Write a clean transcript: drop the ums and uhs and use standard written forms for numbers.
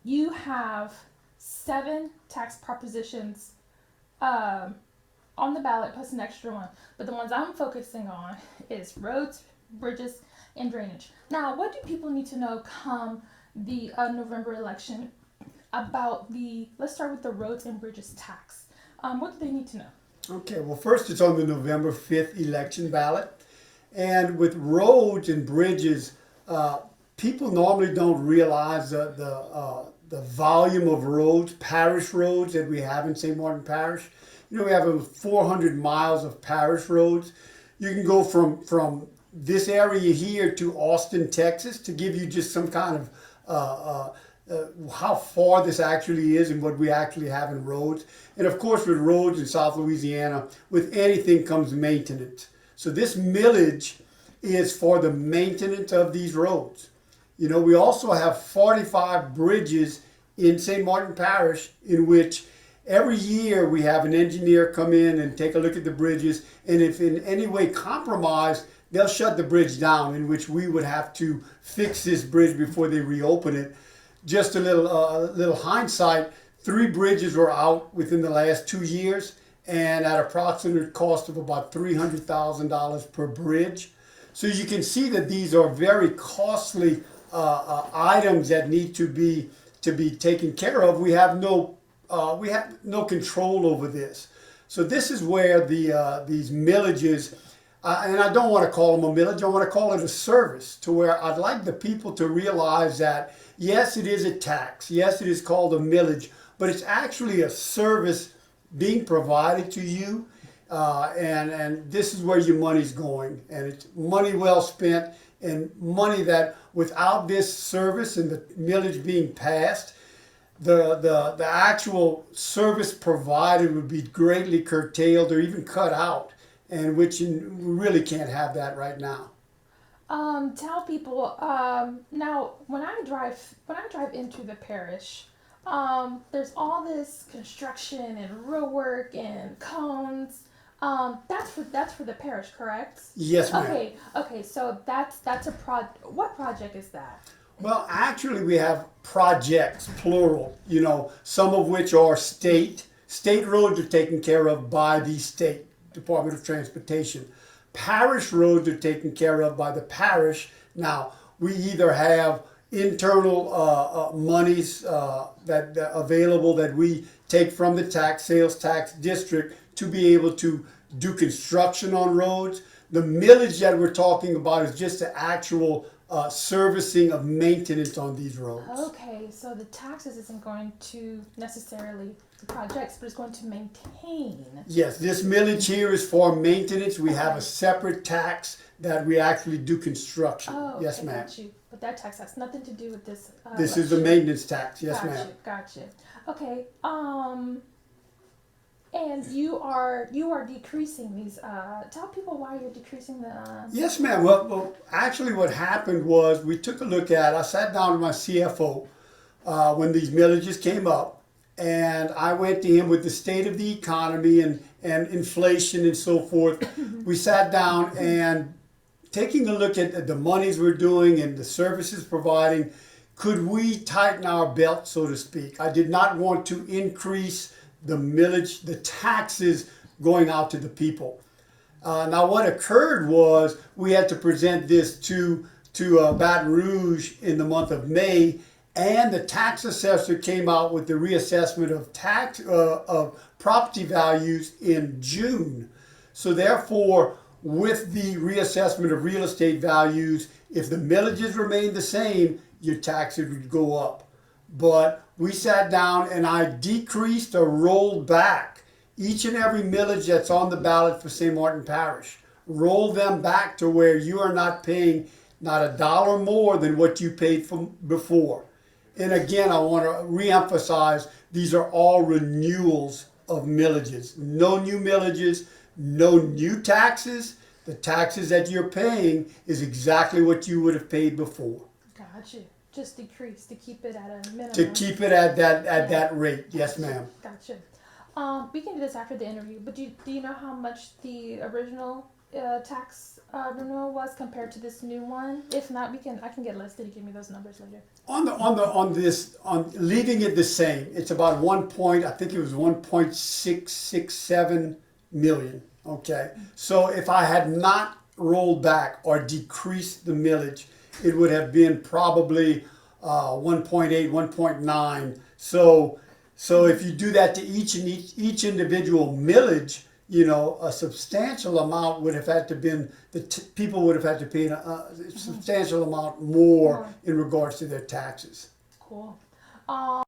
you have 7 tax propositions um, on the ballot plus an extra one. But the ones I'm focusing on is roads, bridges, and drainage. Now, what do people need to know come the November election about the? Let's start with the roads and bridges tax. What do they need to know? Okay, well, first it's on the November 5th election ballot. And with roads and bridges, uh, people normally don't realize the volume of roads, parish roads that we have in St. Martin Parish. You know, we have over 400 miles of parish roads. You can go from this area here to Austin, Texas, to give you just some kind of how far this actually is and what we actually have in roads. And of course, with roads in South Louisiana, with anything comes maintenance. So this millage is for the maintenance of these roads. You know, we also have 45 bridges in St. Martin Parish in which every year we have an engineer come in and take a look at the bridges, and if in any way compromised, they'll shut the bridge down, in which we would have to fix this bridge before they reopen it. Just a little hindsight, 3 bridges were out within the last 2 years, and at approximate cost of about $300,000 per bridge. So you can see that these are very costly items that need to be taken care of. We have no control over this. So this is where these millages, and I don't want to call them a millage, I want to call it a service, to where I'd like the people to realize that yes, it is a tax, yes, it is called a millage, but it's actually a service being provided to you, and this is where your money's going, and it's money well spent, and money that without this service and the millage being passed, the actual service provided would be greatly curtailed or even cut out, and which we really can't have that right now. Tell people now when I drive into the parish, there's all this construction and road work and cones. That's for the parish, correct? Yes, ma'am. Okay. So that's a What project is that? Well, actually, we have projects, plural, you know, some of which are state. State roads are taken care of by the state Department of Transportation. Parish roads are taken care of by the parish. Now, we either have internal monies that available that we take from the sales tax district to be able to do construction on roads. The millage that we're talking about is just the actual servicing of maintenance on these roads. Okay, so the taxes isn't going to necessarily the projects, but it's going to maintain. Yes, this millage here is for maintenance. We have a separate tax that we actually do construction. Oh, Yes, okay, ma'am. got you. But that tax has nothing to do with this. This is the election. maintenance tax. Yes, Got ma'am. you, got you. Okay. And you are decreasing these. Tell people why you're decreasing the. Yes, ma'am. Well, actually, what happened was we took a look at. I sat down with my CFO when these millages came up, and I went to him with the state of the economy and inflation and so forth. We sat down and taking a look at the monies we're doing and the services providing. Could we tighten our belt, so to speak? I did not want to increase the millage, the taxes going out to the people. Now, what occurred was we had to present this to Baton Rouge in the month of May, and the tax assessor came out with the reassessment of tax of property values in June. So therefore, with the reassessment of real estate values, if the millages remained the same, your taxes would go up. But we sat down and I decreased or rolled back each and every millage that's on the ballot for St. Martin Parish. Roll them back to where you are not paying not a dollar more than what you paid from before. And again, I want to reemphasize these are all renewals of millages. No new millages, no new taxes. The taxes that you're paying is exactly what you would have paid before. Got you. Just decrease to keep it at a minimum. To keep it at that rate, yes, ma'am. Gotcha. We can do this after the interview, but do you know how much the original tax renewal was compared to this new one? If not, I can get listed. You give me those numbers later. On leaving it the same, it's about I think it was 1.667 million. Okay, so if I had not rolled back or decreased the millage, it would have been probably 1.8, 1.9. So if you do that to each individual millage, you know, a substantial amount would have had to been people would have had to pay a substantial amount more in regards to their taxes. Cool.